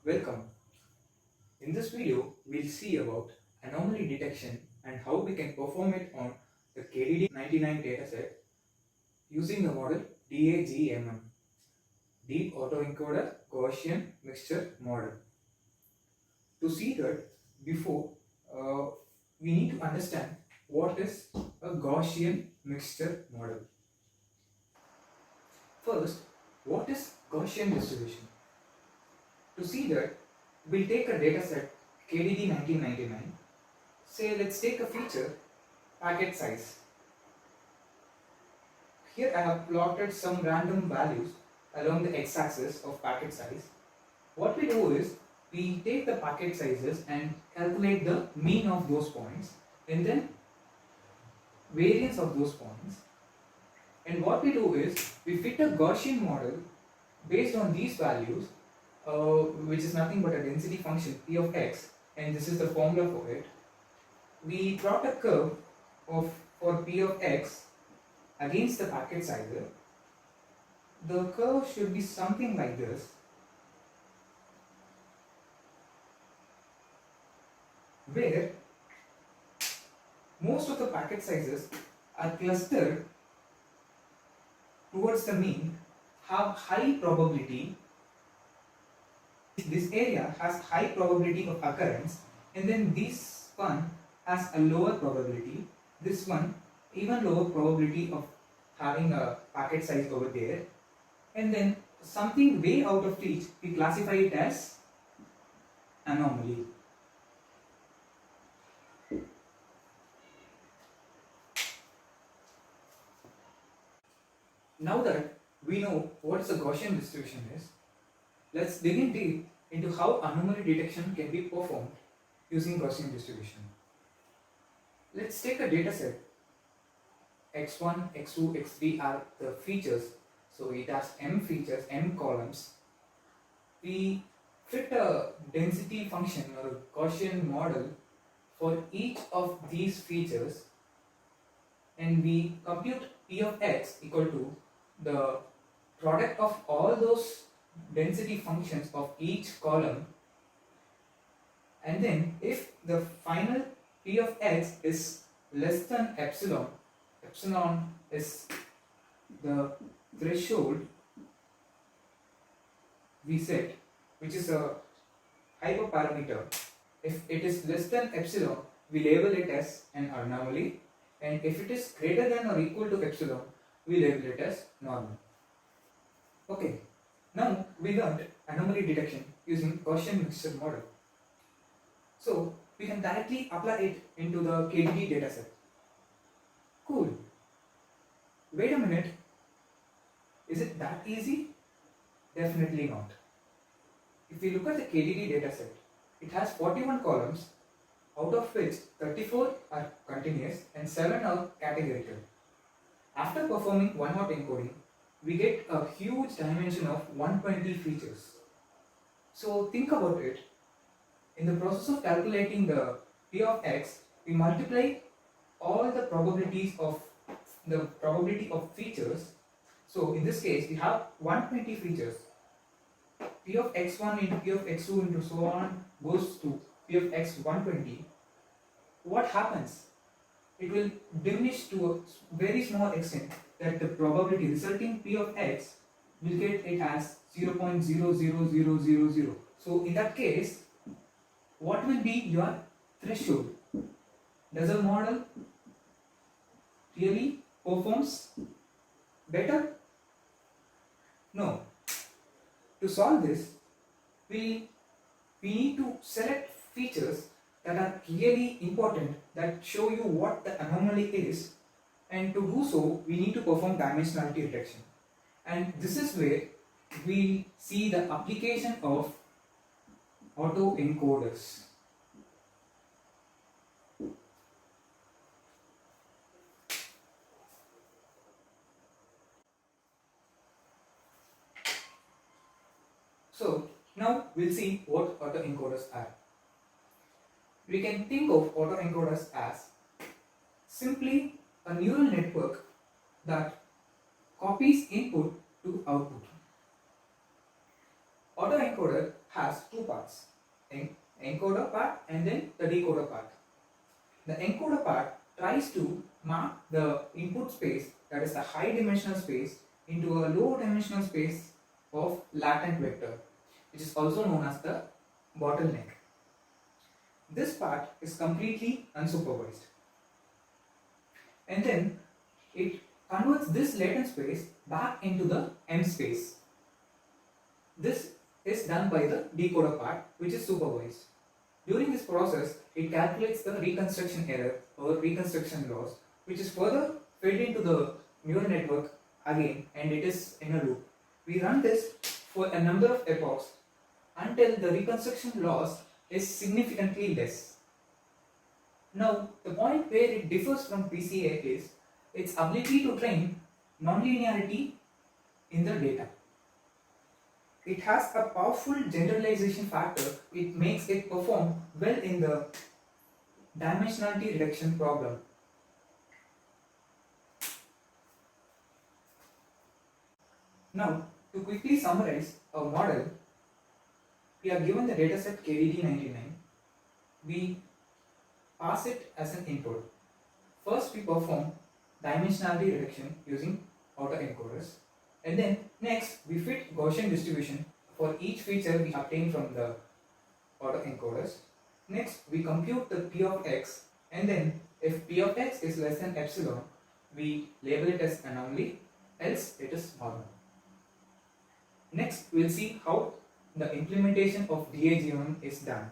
Welcome. In this video, we'll see about anomaly detection and how we can perform it on the KDD99 dataset using the model DAGMM, Deep Autoencoder Gaussian Mixture Model. To see that, before we need to understand what is a Gaussian mixture model. First, what is Gaussian distribution? To see that, we'll take a dataset KDD 1999. Say let's take a feature packet size. Here I have plotted some random values along the x-axis of packet size. What we do is we take the packet sizes and calculate the mean of those points and then variance of those points. And what we do is we fit a Gaussian model based on these values, which is nothing but a density function p of x, and this is the formula for it. We plot a curve for p of x against the packet sizes. The curve should be something like this, where most of the packet sizes are clustered towards the mean, have high probability. This area has high probability of occurrence, and then this one has a lower probability. This one even lower probability of having a packet size over there, and then something way out of reach we classify it as anomaly. Now that we know what a Gaussian distribution is, let's dig deep into how anomaly detection can be performed using Gaussian distribution. Let's take a dataset. x1, x2, x3 are the features, so it has m features, m columns. We fit a density function or a Gaussian model for each of these features, and we compute p of x equal to the product of all those density functions of each column, and then if the final p of x is less than epsilon, epsilon is the threshold we set, which is a hyperparameter. If it is less than epsilon, we label it as an anomaly, and if it is greater than or equal to epsilon, we label it as normal. Okay, now we learned anomaly detection using Gaussian mixture model. So we can directly apply it into the KDD dataset. Cool. Wait a minute. Is it that easy? Definitely not. If we look at the KDD dataset, it has 41 columns, out of which 34 are continuous and 7 are categorical. After performing one-hot encoding, we get a huge dimension of 120 features. So think about it. In the process of calculating the p of x, we multiply all the probability of features. So in this case, we have 120 features. P of x1 into p of x2 into so on goes to p of x 120. What happens? It will diminish to a very small extent that the probability resulting p of x will get it as 0.00000. So in that case, what will be your threshold? Does a model really performs better? No. To solve this, we need to select features that are really important, that show you what the anomaly is, and to do so we need to perform dimensionality detection. And this is where we see the application of autoencoders. So now we'll see what autoencoders are. We can think of autoencoders as simply a neural network that copies input to output. Autoencoder has two parts, encoder part and then the decoder part. The encoder part tries to map the input space, that is the high dimensional space, into a low dimensional space of latent vector, which is also known as the bottleneck. This part is completely unsupervised. And then it converts this latent space back into the M space. This is done by the decoder part, which is supervised. During this process, it calculates the reconstruction error or reconstruction loss, which is further fed into the neural network again, and it is in a loop. We run this for a number of epochs until the reconstruction loss is significantly less. Now, the point where it differs from PCA is its ability to train nonlinearity in the data. It has a powerful generalization factor. It makes it perform well in the dimensionality reduction problem. Now, to quickly summarize our model, we are given the dataset KDD99. We pass it as an input. First, we perform dimensionality reduction using autoencoders, and then next we fit Gaussian distribution for each feature we obtain from the autoencoders. Next, we compute the P of x, and then if P of x is less than epsilon, we label it as anomaly, else it is normal. Next, we will see how the implementation of DAGM is done.